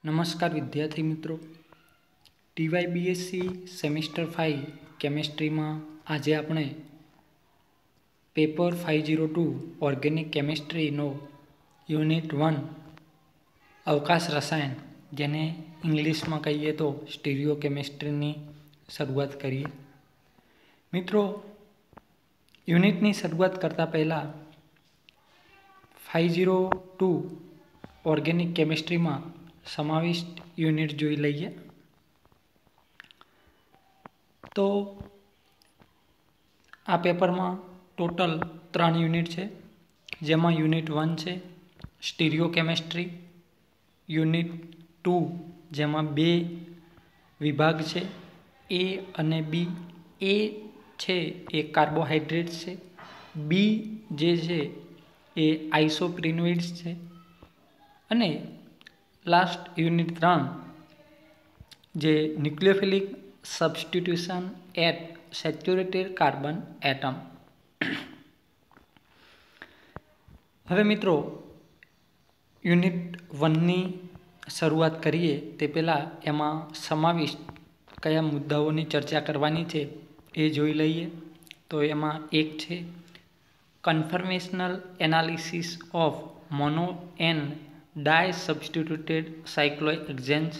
નમસ્કાર વિદ્યાર્થી મિત્રો, TYBSc સેમિસ્ટર 5 કેમેસ્ટ્રીમાં આજે આપણે પેપર 502 ઓર્ગેનિક કેમિસ્ટ્રીનો યુનિટ 1 અવકાશ રસાયણ, જેને ઇંગ્લિશમાં કહીએ તો સ્ટીરિયો કેમિસ્ટ્રીની શરૂઆત કરીએ. મિત્રો, યુનિટની શરૂઆત કરતાં પહેલાં 502 ઓર્ગેનિક કેમિસ્ટ્રીમાં સમાવિષ્ટ યુનિટ જોઈ લઈએ. તો આ પેપરમાં ટોટલ 3 યુનિટ છે, જેમાં યુનિટ 1 છે સ્ટીરિયો કેમિસ્ટ્રી, યુનિટ 2 જેમાં 2 વિભાગ છે, એ અને બી. એ છે એ કાર્બોહાઈડ્રેટ્સ છે, બી જે છે એ આઇસોપ્રિનોઇડ્સ છે, અને લાસ્ટ યુનિટ 3 જે nucleophilic substitution at saturated carbon atom. હવે મિત્રો, યુનિટ 1ની શરૂઆત કરીએ તે પહેલાં એમાં સમાવિષ્ટ કયા મુદ્દાઓની ચર્ચા કરવાની છે એ જોઈ લઈએ. તો એમાં એક છે conformational analysis of mono and di substituted cyclohexanes.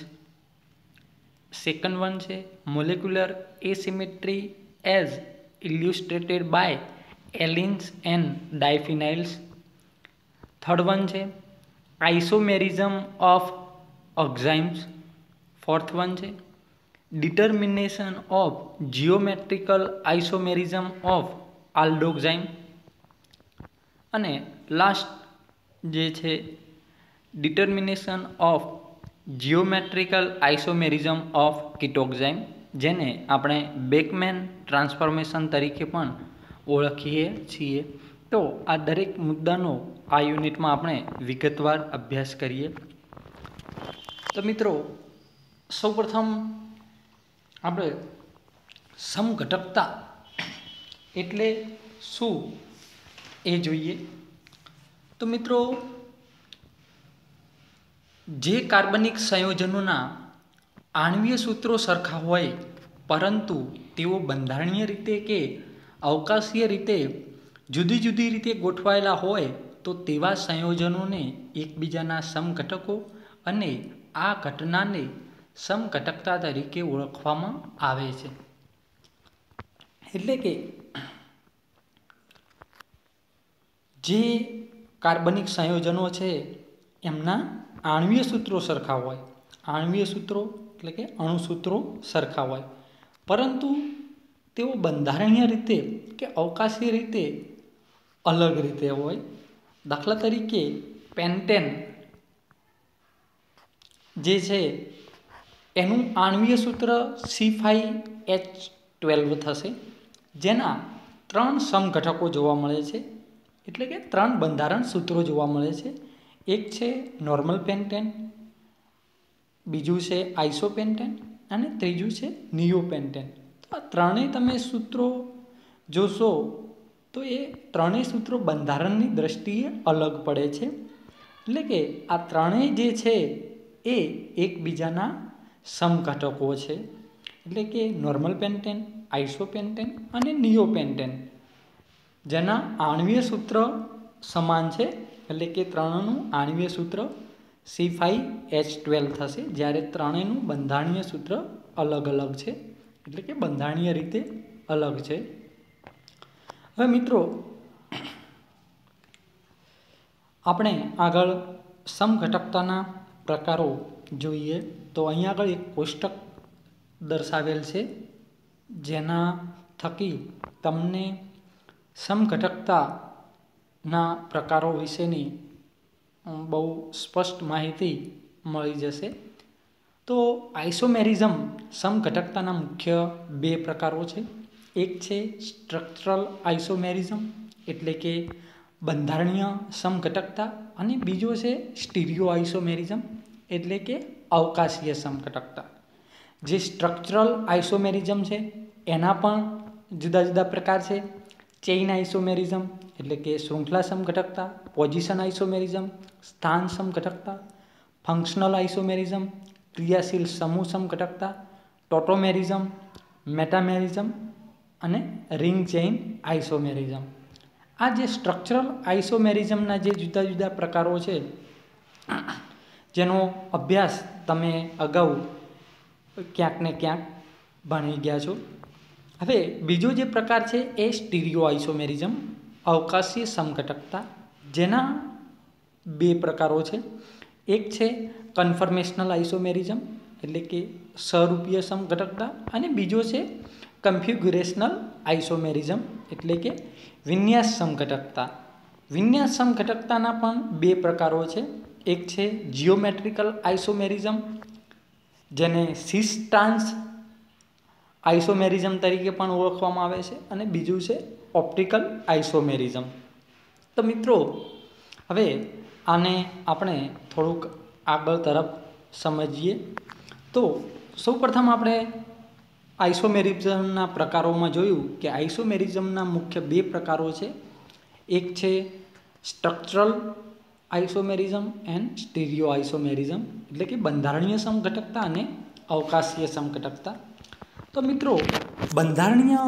Second one છે molecular asymmetry as illustrated by allenes and diphenyls. Third one છે isomerism of oximes. Fourth one છે determination of geometrical isomerism of aldoxime. અને last જે છે determination of geometrical isomerism of ketoxime, જેને આપણે બેકમેન transformation તરીકે પણ ઓળખીએ છીએ. તો આ દરેક મુદ્દાનો આ યુનિટમાં આપણે વિગતવાર અભ્યાસ કરીએ. તો મિત્રો, સૌપ્રથમ આપણે સમઘટકતા એટલે શું એ જોઈએ. તો મિત્રો, જે કાર્બનિક સંયોજનોના આણ્વીય સૂત્રો સરખા હોય પરંતુ તેઓ બંધારણીય રીતે કે અવકાશીય રીતે જુદી જુદી રીતે ગોઠવાયેલા હોય તો તેવા સંયોજનોને એકબીજાના સમઘટકો અને આ ઘટનાને સમઘટકતા તરીકે ઓળખવામાં આવે છે. એટલે કે જે કાર્બનિક સંયોજનો છે એમના આણ્વીય સૂત્રો સરખા હોય, આણ્વીય સૂત્રો એટલે કે અણુસૂત્રો સરખા હોય, પરંતુ તેઓ બંધારણીય રીતે કે અવકાશીય રીતે અલગ રીતે હોય. દાખલા તરીકે પેન્ટેન જે છે એનું આણ્વીય સૂત્ર C5H12 થશે, જેના 3 સમઘટકો જોવા મળે છે. એટલે કે 3 બંધારણ સૂત્રો જોવા મળે છે. એક છે નોર્મલ પેન્ટેન, બીજું છે આઇસોપેન્ટેન અને ત્રીજું છે નિયોપેન્ટેન. તો આ ત્રણેય તમે સૂત્રો જોશો તો એ ત્રણેય સૂત્રો બંધારણની દ્રષ્ટિએ અલગ પડે છે. એટલે કે આ ત્રણેય જે છે એ એકબીજાના સમઘટકો છે. એટલે કે નોર્મલ પેન્ટેન, આઇસોપેન્ટેન અને નિયોપેન્ટેન, જેના આણ્વીય સૂત્ર સમાન છે. એટલે કે ત્રણનું આણ્વીય સૂત્ર C5H12 થશે, જ્યારે ત્રણેયનું બંધારણીય સૂત્ર અલગ અલગ છે. એટલે કે બંધારણીય રીતે અલગ છે. હવે મિત્રો, આપણે આગળ સમઘટકતાના પ્રકારો જોઈએ. તો અહીંયા આગળ એક કોષ્ટક દર્શાવેલ છે, જેના થકી તમને સમઘટકતાના પ્રકારો વિશેની બહુ સ્પષ્ટ માહિતી મળી જશે. તો આઇસોમેરિઝમ સમઘટકતાના મુખ્ય 2 પ્રકારો છે. એક છે સ્ટ્રક્ચરલ આઇસોમેરિઝમ એટલે કે બંધારણીય સમઘટકતા, અને બીજો છે સ્ટીરિયો આઇસોમેરિઝમ એટલે કે અવકાશીય સમઘટકતા. જે સ્ટ્રક્ચરલ આઇસોમેરિઝમ છે એના પણ જુદા જુદા પ્રકાર છે. ચેઇન આઇસોમેરિઝમ એટલે કે શૃંખલા સમઘટકતા, પોઝિશન આઇસોમેરિઝમ, સ્થાન સમઘટકતા, ફંક્શનલ આઇસોમેરિઝમ, ક્રિયાશીલ સમૂહ સમઘટકતા, ટોટોમેરિઝમ, મેટામેરિઝમ અને રિંગ ચેઇન આઇસોમેરિઝમ. આ જે સ્ટ્રક્ચરલ આઇસોમેરિઝમના જે જુદા જુદા પ્રકારો છે, જેનો અભ્યાસ તમે અગાઉ ક્યાંક ને ક્યાંક ભણી ગયા છો. હવે બીજો જે પ્રકાર છે એ સ્ટીરિયો આઇસોમેરિઝમ, અવકાશીય સમઘટકતા, જેના બે પ્રકારો છે. એક છે કન્ફર્મેશનલ આઇસોમેરિઝમ એટલે કે સ્વરૂપીય સમઘટકતા, અને બીજો છે કન્ફિગ્યુરેશનલ આઇસોમેરિઝમ એટલે કે વિન્યાસ સમઘટકતા. વિન્યાસ સમઘટકતાના પણ બે પ્રકારો છે. એક છે જીઓમેટ્રિકલ આઇસોમેરિઝમ, જેને સિસ ટ્રાન્સ આઇસોમેરિઝમ તરીકે પણ ઓળખવામાં આવે છે, અને બીજું છે ઓપ્ટિકલ આઇસોમેરિઝમ. તો મિત્રો, હવે આને આપણે થોડુંક આગળ તરફ સમજીએ. તો સૌપ્રથમ આપણે આઇસોમેરિઝમના પ્રકારોમાં જોયું કે આઇસોમેરિઝમના મુખ્ય બે પ્રકારો છે. એક છે સ્ટ્રક્ચરલ આઇસોમેરિઝમ એન્ડ સ્ટીરિયો આઇસોમેરિઝમ એટલે કે બંધારણીય સમઘટકતા અને અવકાશીય સમઘટકતા. તો મિત્રો, બંધારણીય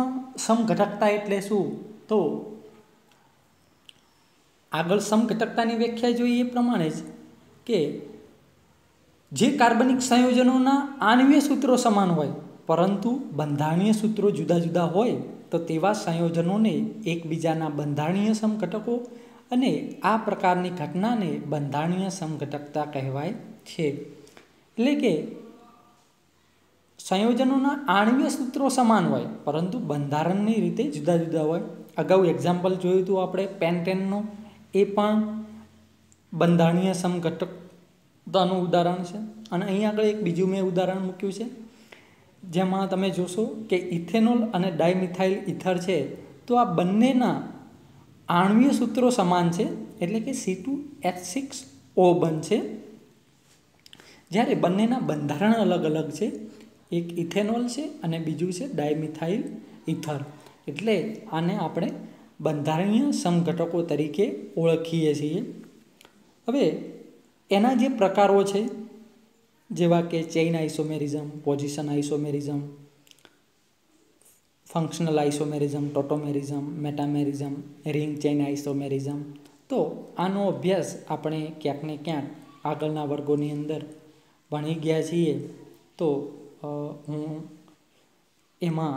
સમઘટકતા એટલે શું? તો આગળ સમઘટકતાની વ્યાખ્યા જોઈએ એ પ્રમાણે જ કે જે કાર્બનિક સંયોજનોના આણ્વીય સૂત્રો સમાન હોય પરંતુ બંધારણીય સૂત્રો જુદા જુદા હોય તો તેવા સંયોજનોને એકબીજાના બંધારણીય સમઘટકો અને આ પ્રકારની ઘટનાને બંધારણીય સમઘટકતા કહેવાય છે. એટલે કે સંયોજનોના આણ્વીય સૂત્રો સમાન હોય પરંતુ બંધારણની રીતે જુદા જુદા હોય. અગાઉ એક્ઝામ્પલ જોયું હતું આપણે પેન્ટેનનું, એ પણ બંધારણીય સમઘટકતાનું ઉદાહરણ છે. અને અહીં આગળ એક બીજું મેં ઉદાહરણ મૂક્યું છે, જેમાં તમે જોશો કે ઇથેનોલ અને ડાયમિથાઇલ ઇથર છે, તો આ બંનેના આણ્વીય સૂત્રો સમાન છે એટલે કે C2H6O બનશે, જ્યારે બંનેના બંધારણ અલગ અલગ છે. એક ઇથેનોલ છે અને બીજું છે ડાયમિથાઇલ ઇથર. એટલે આને આપણે બંધારણીય સમઘટકો તરીકે ઓળખીએ છીએ. હવે એના જે પ્રકારો છે, જેવા કે chain isomerism, position isomerism, functional isomerism, tautomerism, metamerism, ring chain isomerism, તો આનો અભ્યાસ આપણે ક્યાંક ને ક્યાંક આગળના વર્ગોની અંદર ભણી ગયા છીએ. તો હું એમાં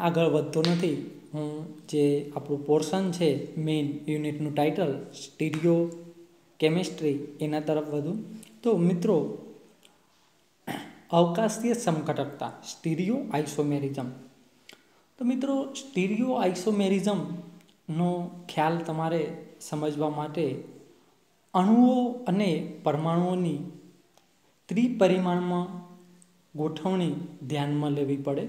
આગળ વધતો નથી. હું જે આપણું પોર્શન છે, મેઇન યુનિટનું ટાઇટલ સ્ટીરિયો કેમિસ્ટ્રી, એના તરફ વધુ. તો મિત્રો, અવકાશીય સમઘટકતા સ્ટીરિયો આઇસોમેરિઝમ. તો મિત્રો, સ્ટીરિયો આઇસોમેરિઝમનો ખ્યાલ તમારે સમજવા માટે અણુઓ અને પરમાણુઓની ત્રિપરિમાણમાં ગોઠવણી ધ્યાનમાં લેવી પડે.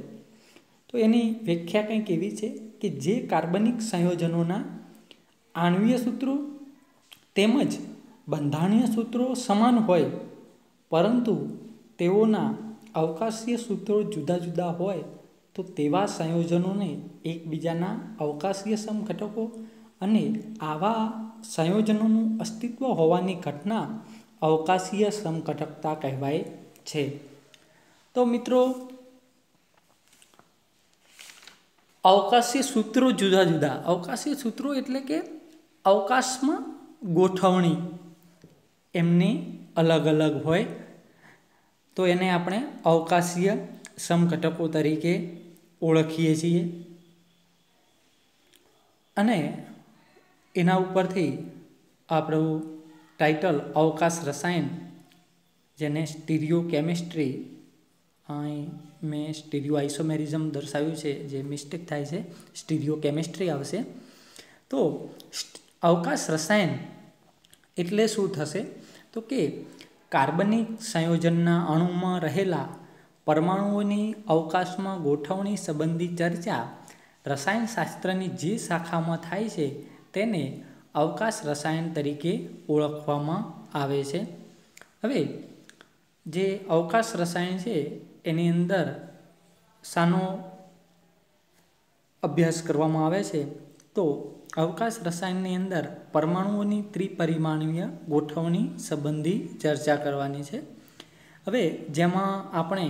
તો એની વ્યાખ્યા કંઈક એવી છે કે જે કાર્બનિક સંયોજનોના આણ્વીય સૂત્રો તેમજ બંધારણીય સૂત્રો સમાન હોય પરંતુ તેઓના અવકાશીય સૂત્રો જુદા જુદા હોય તો તેવા સંયોજનોને એકબીજાના અવકાશીય સમઘટકો અને આવા સંયોજનોનું અસ્તિત્વ હોવાની ઘટના અવકાશીય સમઘટકતા કહેવાય છે. તો મિત્રો, અવકાશીય સૂત્રો જુદા જુદા. અવકાશીય સૂત્રો એટલે કે અવકાશમાં ગોઠવણી એમની અલગ અલગ હોય, તો એને આપણે અવકાશીય સમઘટકો તરીકે ઓળખીએ છીએ. અને એના ઉપરથી આપણું ટાઇટલ અવકાશ રસાયણ, જેને સ્ટીરિયો કેમિસ્ટ્રી, અહીં મેં સ્ટીરિયો આઇસોમેરિઝમ દર્શાવ્યું છે, જે મિસ્ટેક થાય છે, સ્ટીરિયો કેમિસ્ટ્રી આવશે. તો અવકાશ રસાયણ એટલે શું થશે? તો કે કાર્બનિક સંયોજનના અણુમાં રહેલા પરમાણુઓની અવકાશમાં ગોઠવણી સંબંધી ચર્ચા રસાયણશાસ્ત્રની જે શાખામાં થાય છે તેને અવકાશ રસાયણ તરીકે ઓળખવામાં આવે છે. હવે જે અવકાશ રસાયણ છે એની અંદર શાનો અભ્યાસ કરવામાં આવે છે? તો અવકાશ રસાયણની અંદર પરમાણુઓની ત્રિપરિમાણીય ગોઠવણી સંબંધી ચર્ચા કરવાની છે. હવે જેમાં આપણે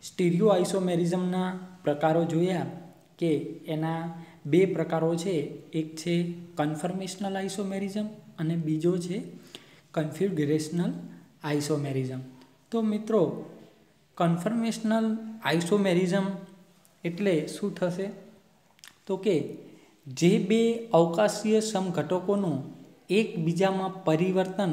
સ્ટીરિયો આઇસોમેરિઝમના પ્રકારો જોયા કે એના બે પ્રકારો છે. એક છે કન્ફર્મેશનલ આઇસોમેરિઝમ અને બીજો છે કન્ફિગ્યુરેશનલ આઇસોમેરિઝમ. તો મિત્રો કન્ફર્મેશનલ આઇસોમેરિઝમ એટલે શું થશે? તો કે જે બે અવકાશીય સમઘટકોનું એકબીજામાં પરિવર્તન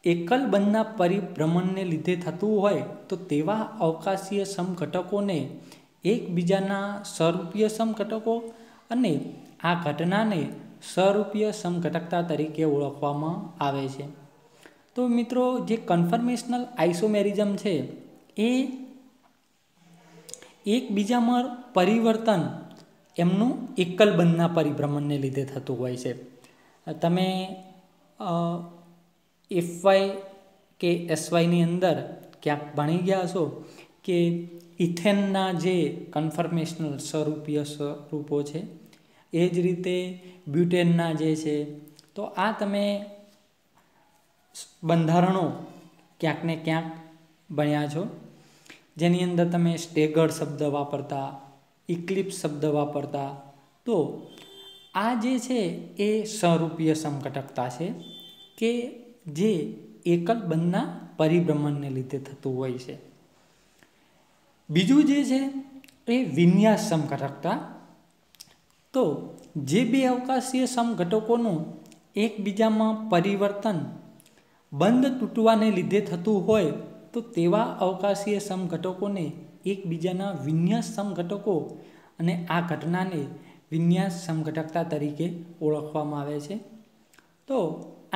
એકલ બંધના પરિભ્રમણને લીધે થતું હોય તો તેવા અવકાશીય સમઘટકોને એકબીજાના સ્વરૂપીય સમઘટકો અને આ ઘટનાને સ્વરૂપીય સમઘટકતા તરીકે ઓળખવામાં આવે છે. તો મિત્રો જે કન્ફર્મેશનલ આઇસોમેરિઝમ છે એ એકબીજામાં પરિવર્તન એમનું એકલ બંધના પરિભ્રમણને લીધે થતું હોય છે. તમે FY કે SYની અંદર ક્યાંક ભણી ગયા હશો કે ઇથેનના જે કન્ફર્મેશનલ સ્વરૂપીય સ્વરૂપો છે, એ જ રીતે બ્યુટેનના જે છે. તો આ તમે બંધારણો ક્યાંક ને ક્યાંક ભણ્યા છો, જેની અંદર તમે સ્ટેગર્ડ શબ્દ વાપરતા, ઇક્લિપ્સ શબ્દ વાપરતા. તો આ જે છે એ સ્વરૂપીય સમઘટકતા છે કે જે એકલ બંધના પરિભ્રમણને લીધે થતું હોય છે. બીજું જે છે એ વિન્યાસ સમઘટકતા. તો જે બે અવકાશીય સમઘટકોનું એકબીજામાં પરિવર્તન બંધ તૂટવાને લીધે થતું હોય તો તેવા અવકાશીય સમઘટકોને એકબીજાના વિન્યાસ સમઘટકો અને આ ઘટનાને વિન્યાસ સમઘટકતા તરીકે ઓળખવામાં આવે છે. તો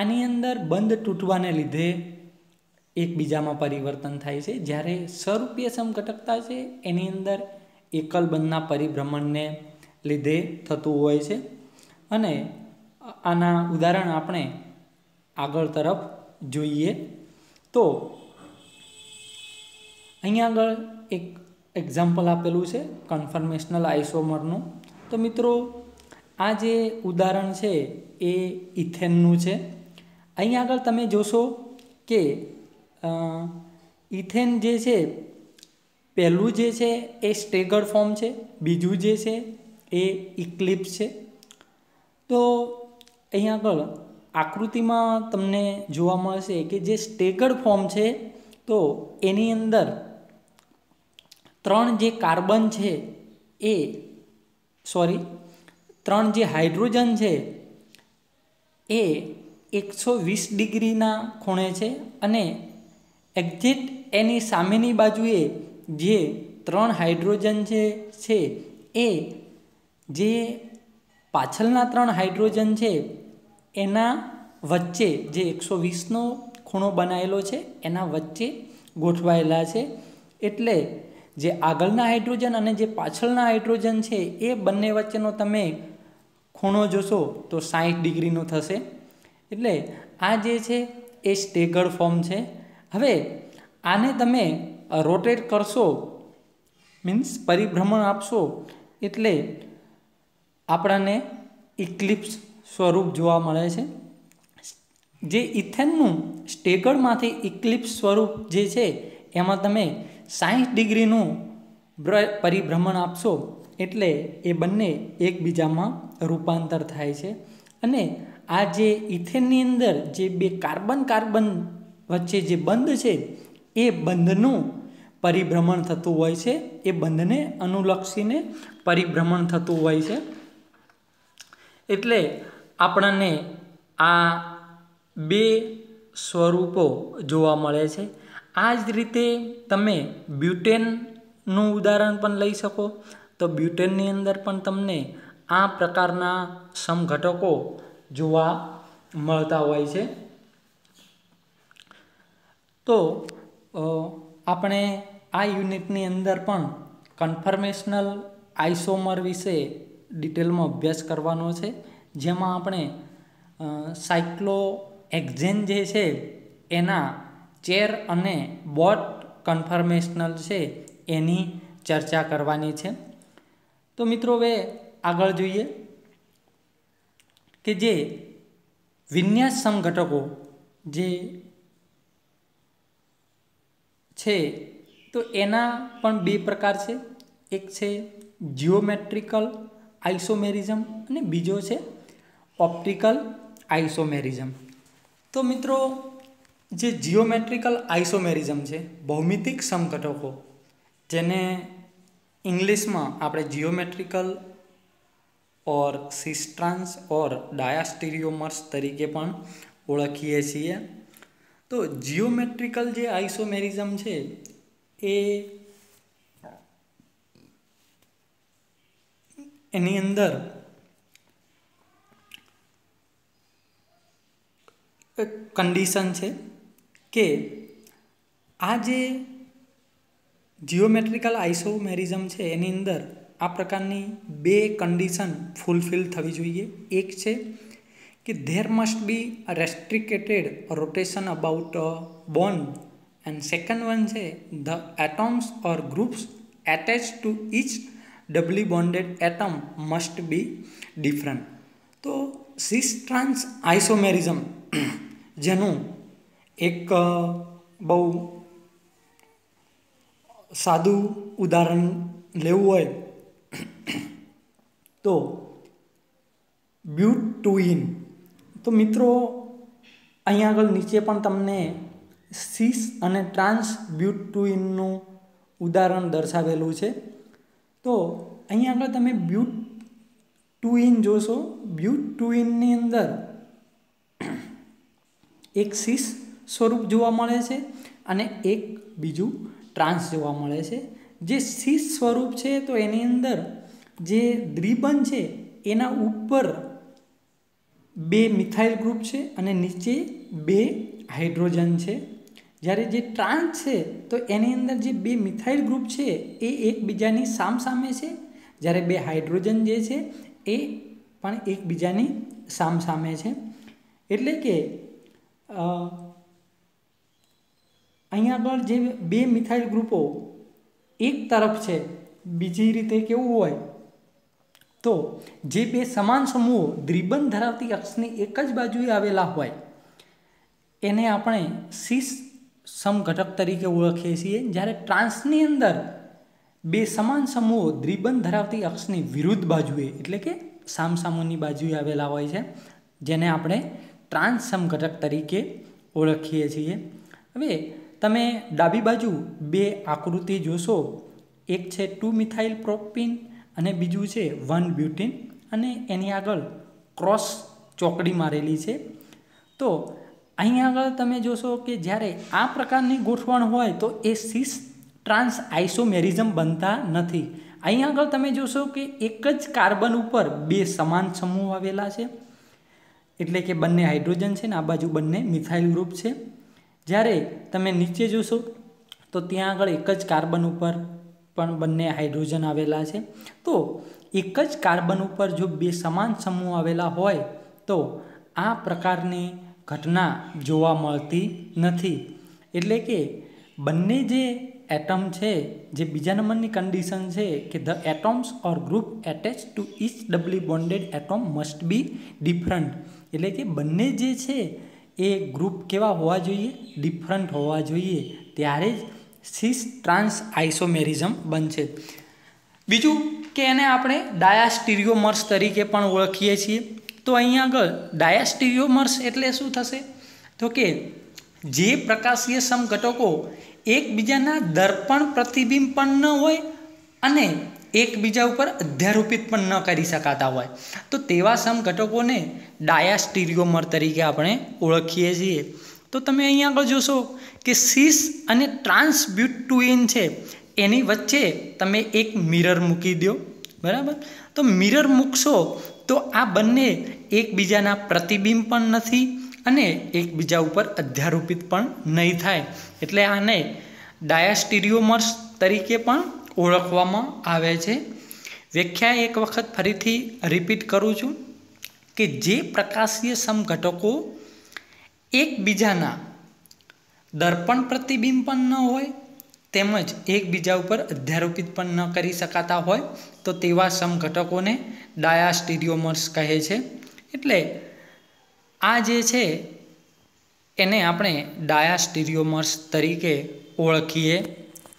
આની અંદર બંધ તૂટવાને લીધે એકબીજામાં પરિવર્તન થાય છે, જ્યારે સ્વરૂપીય સમઘટકતા છે એની અંદર એકલ બંધના પરિભ્રમણને લીધે થતું હોય છે. અને આના ઉદાહરણ આપણે આગળ તરફ જોઈએ. તો અહીંયા આગળ એક એક્ઝામ્પલ આપેલું છે કન્ફર્મેશનલ આઇસોમરનું. તો મિત્રો આ જે ઉદાહરણ છે એ ઇથેનનું છે. અહીંયા આગળ તમે જોશો કે ઇથેન જે છે પહેલું જે છે એ સ્ટેગર્ડ ફોર્મ છે, બીજું જે છે એ ઇક્લિપ્સ છે. તો અહીંયા આગળ આકૃતિમાં તમને જોવા મળશે કે જે સ્ટેગર્ડ ફોર્મ છે તો એની અંદર ત્રણ જે કાર્બન છે એ ત્રણ જે હાઇડ્રોજન છે એ 120 ડિગ્રીના ખૂણે છે અને એક્ઝેક્ટ એની સામેની બાજુએ જે ત્રણ હાઇડ્રોજન છે એ જે પાછળના ત્રણ હાઇડ્રોજન છે એના વચ્ચે જે 120નો ખૂણો બનાવેલો છે એના વચ્ચે ગોઠવાયેલા છે. એટલે જે આગળના હાઇડ્રોજન અને જે પાછળના હાઇડ્રોજન છે એ બંને વચ્ચેનો તમે ખૂણો જોશો તો 60 ડિગ્રીનો થશે. એટલે આ જે છે એ સ્ટેગર્ડ ફોર્મ છે. હવે આને તમે રોટેટ કરશો, મીન્સ પરિભ્રમણ આપશો, એટલે આપણને ઇક્લિપ્સ સ્વરૂપ જોવા મળે છે. જે ઇથેનનું સ્ટેગર્ડમાંથી ઇક્લિપ્સ સ્વરૂપ જે છે એમાં તમે 60 ડિગ્રીનું પરિભ્રમણ આપશો એટલે એ બંને એકબીજામાં રૂપાંતર થાય છે. અને આ જે ઇથેનની અંદર જે બે કાર્બન વચ્ચે જે બંધ છે એ બંધનું પરિભ્રમણ થતું હોય છે, એ બંધને અનુલક્ષીને પરિભ્રમણ થતું હોય છે. એટલે આપણને આ બે સ્વરૂપો જોવા મળે છે. આ જ રીતે તમે બ્યુટેનનું ઉદાહરણ પણ લઈ શકો. તો બ્યુટેનની અંદર પણ તમને આ પ્રકારના સમઘટકો જોવા મળતા હોય છે. તો આપણે આ યુનિટની અંદર પણ કન્ફર્મેશનલ આઇસોમર વિશે ડિટેલમાં અભ્યાસ કરવાનો છે, જેમાં આપણે સાયક્લોહેક્ઝેન જે છે એના ચેર અને બોટ કન્ફર્મેશનલ છે એની ચર્ચા કરવાની છે. તો મિત્રો હવે આગળ જોઈએ કે જે વિન્યાસ સમઘટકો જે છે તો એના પણ બે પ્રકાર છે. એક છે જીઓમેટ્રિકલ આઇસોમેરિઝમ અને બીજો છે ઓપ્ટિકલ આઇસોમેરિઝમ. તો મિત્રો જે જીઓમેટ્રિકલ આઇસોમેરિઝમ છે, ભૌમિતિક સમઘટકો, જેને ઇંગ્લિશમાં આપણે જીઓમેટ્રિકલ ઓર સિસ્ટ્રાન્સ ઓર ડાયાસ્ટીરિયોમર્સ તરીકે પણ ઓળખીએ છીએ. તો જીઓમેટ્રિકલ જે આઇસોમેરિઝમ છે એ એની અંદર એક કન્ડિશન છે કે આ જે જીઓમેટ્રિકલ આઇસોમેરિઝમ છે એની અંદર આ પ્રકારની બે કન્ડિશન ફૂલફિલ થવી જોઈએ. એક છે કે there must be a restricted rotation about a bond and second one છે the atoms or groups attach to each doubly bonded atom must be different. તો સિસ ટ્રાન્સ આઇસોમેરિઝમ જેનું એક બહુ સાદું ઉદાહરણ લેવું હોય તો બ્યુટુઇન. તો મિત્રો અહીંયા આગળ નીચે પણ તમને સિસ અને ટ્રાન્સ બ્યુટુઇનનું ઉદાહરણ દર્શાવેલું છે. તો અહીંયા આગળ તમે બ્યુટુઇન જોશો. બ્યુટુઇનની અંદર એક સિસ સ્વરૂપ જોવા મળે છે અને એક બીજું ટ્રાન્સ જોવા મળે છે. જે સિસ સ્વરૂપ છે તો એની અંદર જે દ્વિબંધ છે એના ઉપર બે મિથાઇલ ગ્રુપ છે અને નીચે બે હાઇડ્રોજન છે. જ્યારે જે ટ્રાન્સ છે તો એની અંદર જે બે મિથાઇલ ગ્રુપ છે એ એકબીજાની સામસામે છે, જ્યારે બે હાઇડ્રોજન જે છે એ પણ એકબીજાની સામસામે છે. એટલે કે અહીંયા આગળ જે બે મિથાઇલ ગ્રુપો એક તરફ છે, બીજી રીતે કેવું હોય તો જે બે સમાન સમૂહો દ્વિબંધ ધરાવતી અક્ષની એક જ બાજુએ આવેલા હોય એને આપણે સિસ સમઘટક તરીકે ઓળખીએ છીએ. જ્યારે ટ્રાન્સની અંદર બે સમાન સમૂહો દ્વિબંધ ધરાવતી અક્ષની વિરુદ્ધ બાજુએ એટલે કે સામસામુની બાજુએ આવેલા હોય છે, જેને આપણે ટ્રાન્સ સમઘટક તરીકે ઓળખીએ છીએ. હવે તમે ડાબી બાજુ બે આકૃતિ જોશો. એક છે 2 મિથાઇલ પ્રોપીન અને બીજું છે 1 બ્યુટીન અને એની આગળ ક્રોસ ચોકડી મારેલી છે. તો અહીં આગળ તમે જોશો કે જ્યારે આ પ્રકારની ગોઠવણ હોય તો એ સિસ ટ્રાન્સ આઇસોમેરિઝમ બનતા નથી. અહીં આગળ તમે જોશો કે એક જ કાર્બન ઉપર બે સમાન સમૂહ આવેલા છે, એટલે કે બંને હાઇડ્રોજન છે ને આ બાજુ બંને મિથાઇલ ગ્રુપ છે. જ્યારે તમે નીચે જોશો તો ત્યાં આગળ એક જ કાર્બન ઉપર પણ બંને હાઇડ્રોજન આવેલા છે. તો એક જ કાર્બન ઉપર જો બે સમાન સમૂહ આવેલા હોય તો આ પ્રકારની ઘટના જોવા મળતી નથી. એટલે કે બંને જે એટમ છે, જે બીજા નંબરની કન્ડિશન છે કે the atoms or group attach to each doubly bonded atom must be different. એટલે કે બંને જે છે એ ગ્રુપ કેવા હોવા જોઈએ? ડિફરન્ટ હોવા જોઈએ. ત્યારે જ સિસ ટ્રાન્સ આઇસોમેરિઝમ બનશે. બીજું કે એને આપણે ડાયાસ્ટીરિયોમર્સ તરીકે પણ ઓળખીએ છીએ. તો અહીંયા આગળ ડાયાસ્ટીરિયોમર્સ એટલે શું થશે? તો કે જે પ્રકાશીય સમઘટકો એકબીજાના દર્પણ પ્રતિબિંબ પણ ન હોય અને એકબીજા ઉપર અધ્યારોપિત પણ ન કરી શકાતા હોય તો તેવા સમઘટકોને ડાયાસ્ટીરિયોમર તરીકે આપણે ઓળખીએ છીએ. તો તમે અહીંયા આગળ જોશો કે સિસ અને ટ્રાન્સ બ્યુટુઇન છે એની વચ્ચે તમે એક મિરર મૂકી દો, બરાબર? તો મિરર મૂકશો તો આ બંને એકબીજાના પ્રતિબિંબ પણ નથી અને એકબીજા ઉપર અધ્યારોપિત પણ નહીં થાય. એટલે આને ડાયાસ્ટીરિયોમર્સ તરીકે પણ ઓળખવામાં આવે છે. વ્યાખ્યા એક વખત ફરીથી રિપીટ કરું છું કે જે પ્રકાશીય સમઘટકો એકબીજાના દર્પણ પ્રતિબિંબ પણ ન હોય તેમજ એકબીજા ઉપર અધ્યારોપિત પણ ન કરી શકાતા હોય તો તેવા સમઘટકોને ડાયાસ્ટીરિયોમર્સ કહે છે. એટલે આ જે છે એને આપણે ડાયાસ્ટીરિયોમર્સ તરીકે ઓળખીએ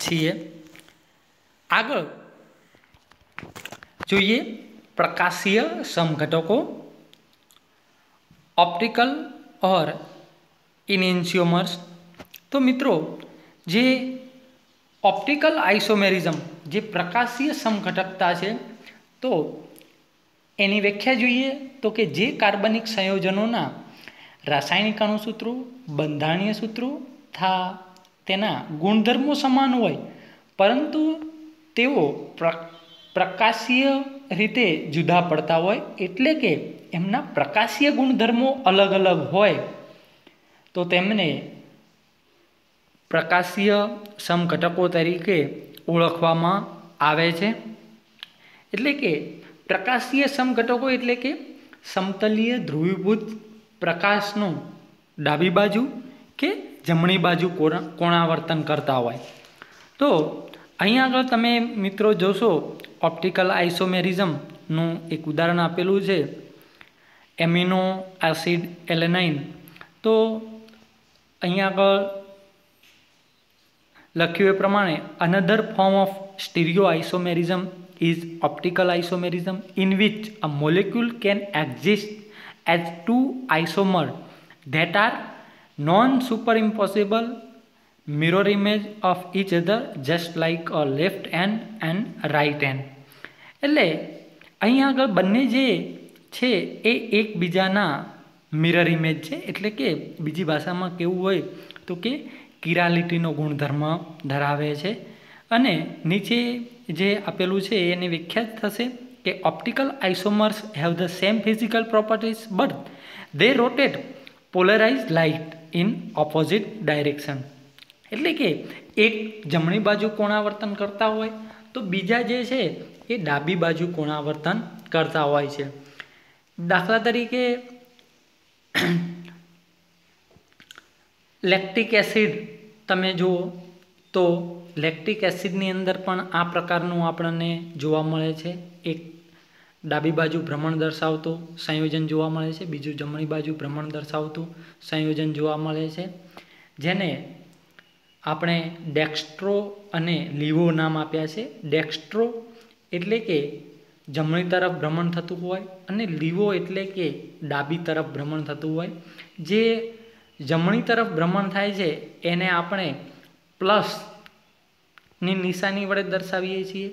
છીએ. આગળ જોઈએ પ્રકાશીય સમઘટકો. ઓપ્ટિકલ ઓર ઇનેન્શિયોમર્સ. તો મિત્રો જે ઓપ્ટિકલ આઇસોમેરિઝમ જે પ્રકાશીય સમઘટકતા છે તો એની વ્યાખ્યા જોઈએ તો કે જે કાર્બનિક સંયોજનોના રાસાયણિક અણુસૂત્રો, બંધારણીય સૂત્રો તથા તેના ગુણધર્મો સમાન હોય પરંતુ તેઓ પ્રકાશીય રીતે જુદા પડતા હોય, એટલે કે એમના પ્રકાશીય ગુણધર્મો અલગ અલગ હોય તો તેમને પ્રકાશીય સમઘટકો તરીકે ઓળખવામાં આવે છે. એટલે કે પ્રકાશીય સમઘટકો એટલે કે સમતલીય ધ્રુવીભૂત પ્રકાશનું ડાબી બાજુ કે જમણી બાજુ કોણાવર્તન કરતા હોય. તો અહીંયા આગળ તમે મિત્રો જોશો ઓપ્ટિકલ આઇસોમેરિઝમનું એક ઉદાહરણ આપેલું છે એમિનો એસિડ એલેનાઇન. તો અહીંયા આગળ લખ્યું એ પ્રમાણે another form of stereo isomerism is optical isomerism in which a molecule can exist as two isomers that are non-superimposable mirror image of each other just like a left hand and right hand. એટલે અહીંયા આગળ બંને જે છે એ એકબીજાના mirror image છે, એટલે કે બીજી ભાષામાં કેવું હોય તો કે કિરાલિટીનો ગુણધર્મ ધરાવે છે. અને નીચે જે આપેલું છે એની વ્યાખ્યા થશે કે optical isomers have the same physical properties but they rotate polarise light in opposite direction. એટલે કે એક જમણી બાજુ કોણાવર્તન કરતા હોય તો બીજા જે છે એ ડાબી બાજુ કોણાવર્તન કરતા હોય છે. દાખલા તરીકે લેક્ટિક એસિડ તમે જુઓ તો લેક્ટિક એસિડની અંદર પણ આ પ્રકારનું આપણને જોવા મળે છે. એક ડાબી બાજુ ભ્રમણ દર્શાવતું સંયોજન જોવા મળે છે, બીજું જમણી બાજુ ભ્રમણ દર્શાવતું સંયોજન જોવા મળે છે, જેને આપણે ડેક્સ્ટ્રો અને લીવો નામ આપ્યા છે. ડેક્સ્ટ્રો એટલે કે જમણી તરફ ભ્રમણ થતું હોય અને લીવો એટલે કે ડાબી તરફ ભ્રમણ થતું હોય. જે જમણી તરફ ભ્રમણ થાય છે એને આપણે પ્લસની નિશાની વડે દર્શાવીએ છીએ.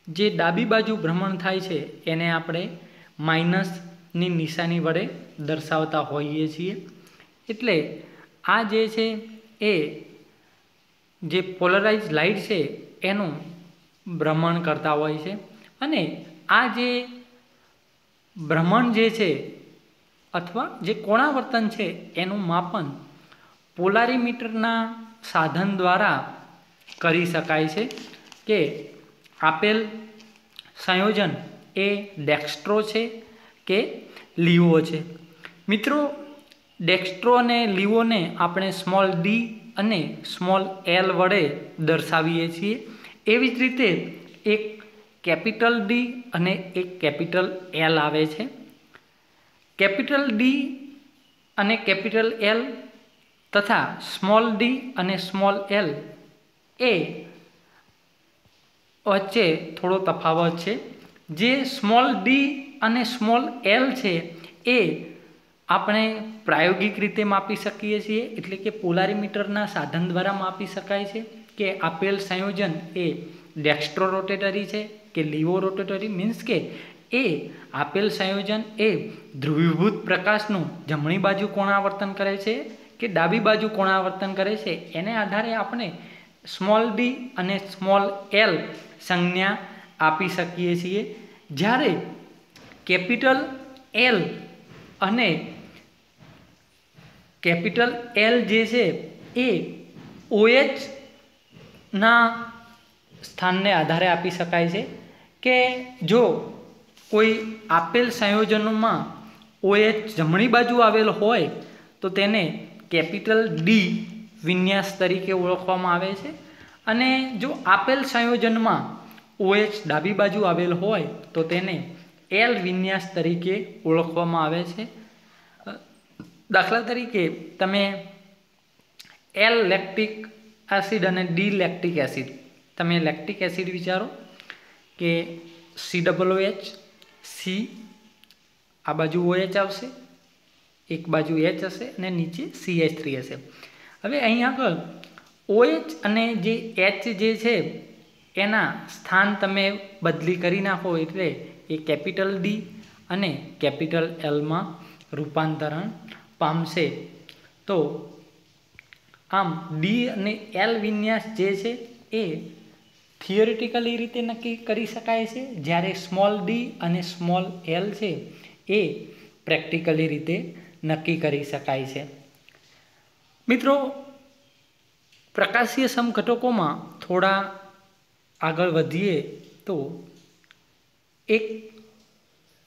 જે ડાબી બાજુ ભ્રમણ થાય છે એને આપણે માઇનસની નિશાની વડે દર્શાવતા હોઈએ છીએ. એટલે આ જે છે એ જે પોલરાઇઝ લાઇટ છે એનું ભ્રમણ કરતા હોય છે. અને આ જે ભ્રમણ જે છે અથવા જે કોણાવર્તન છે એનું માપન પોલારીમીટરના સાધન દ્વારા કરી શકાય છે કે આપેલ સંયોજન એ ડેક્સ્ટ્રો છે કે લીવો છે. મિત્રો ડેક્સ્ટ્રો અને લીવોને આપણે સ્મોલ ડી અને સ્મોલ એલ વડે દર્શાવીએ છીએ. એવી જ રીતે એક કેપિટલ ડી અને એક કેપિટલ એલ આવે છે. કેપિટલ ડી અને કેપિટલ એલ તથા સ્મોલ ડી અને સ્મોલ એલ એ વચ્ચે થોડો તફાવત છે. જે સ્મોલ ડી અને સ્મોલ એલ છે એ આપણે પ્રાયોગિક રીતે માપી શકીએ છીએ, એટલે કે પોલારીમીટરના સાધન દ્વારા માપી શકાય છે કે આપેલ સંયોજન એ ડેક્સ્ટ્રો રોટેટરી છે કે લીવો રોટેટરી. મીન્સ કે એ આપેલ સંયોજન એ ધ્રુવીભૂત પ્રકાશનું જમણી બાજુ કોણાવર્તન કરે છે કે ડાબી બાજુ કોણાવર્તન કરે છે, એને આધારે આપણે સ્મોલ ડી અને સ્મોલ એલ સંજ્ઞા આપી શકીએ છીએ. જ્યારે કેપિટલ એલ અને કેપિટલ એલ જે છે એ OH ના સ્થાનને આધારે આપી શકાય છે કે જો કોઈ આપેલ સંયોજનોમાં OH જમણી બાજુ આવેલ હોય તો તેને કેપિટલ ડી વિન્યાસ તરીકે ઓળખવામાં આવે છે. અને જો આપેલ સંયોજનમાં OH ડાબી બાજુ આવેલ હોય તો તેને L વિન્યાસ તરીકે ઓળખવામાં આવે છે. દાખલા તરીકે તમે L લેક્ટિક એસિડ અને D લેક્ટિક એસિડ, તમે લેક્ટિક એસિડ વિચારો કે COOH, C આ બાજુ OH આવશે, એક બાજુ H હશે અને નીચે CH3 હશે. હવે અહીં આગળ OH અને જે H જે છે એના સ્થાન તમે બદલી કરી નાખો એટલે એ કેપિટલ D અને કેપિટલ Lમાં રૂપાંતરણ પામશે. તો આમ D અને L વિન્યાસ જે છે એ થિયોરિટિકલી રીતે નક્કી કરી શકાય છે, જ્યારે સ્મોલ d અને સ્મોલ l છે એ પ્રેક્ટિકલી રીતે નક્કી કરી શકાય છે. મિત્રો, પ્રકાશીય સમઘટકોમાં થોડા આગળ વધીએ તો એક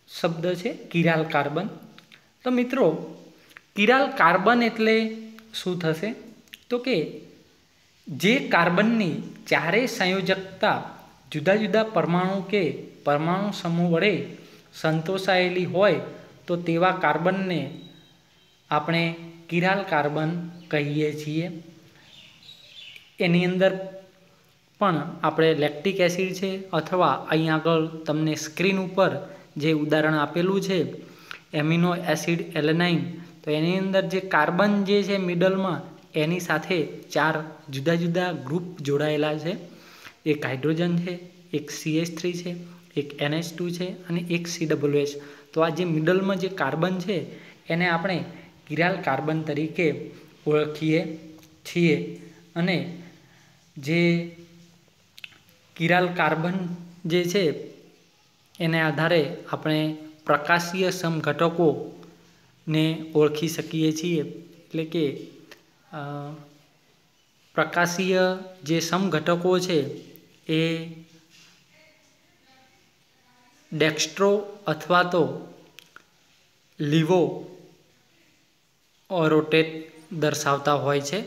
શબ્દ છે કિરાલ કાર્બન. તો મિત્રો, કિરાલ કાર્બન એટલે શું થશે? તો કે જે કાર્બનની ચારેય સંયોજકતા જુદા જુદા પરમાણુ કે પરમાણુ સમૂહ વડે સંતોષાયેલી હોય તો તેવા કાર્બનને આપણે કિરાલ કાર્બન કહીએ છીએ. એની અંદર પણ આપણે લેક્ટિક એસિડ છે અથવા અહીં આગળ તમને સ્ક્રીન ઉપર જે ઉદાહરણ આપેલું છે એમિનો એસિડ એલેનાઇન, તો એની અંદર જે કાર્બન જે છે મિડલમાં એની સાથે 4 જુદા જુદા ગ્રુપ જોડાયેલા છે. એક હાઇડ્રોજન છે, એક CH3 છે, એક NH2 છે અને એક COOH. તો આ જે મિડલમાં જે કાર્બન છે એને આપણે કિરાલ કાર્બન તરીકે ઓળખીએ છીએ. અને જે કિરાલ કાર્બન જે છે એને આધારે આપણે પ્રકાશીય સમઘટકોને ઓળખી શકીએ છીએ. એટલે કે પ્રકાશીય જે સમઘટકો છે એ ડેક્સ્ટ્રો અથવા તો લીવો રોટેટ દર્શાવતા હોય છે.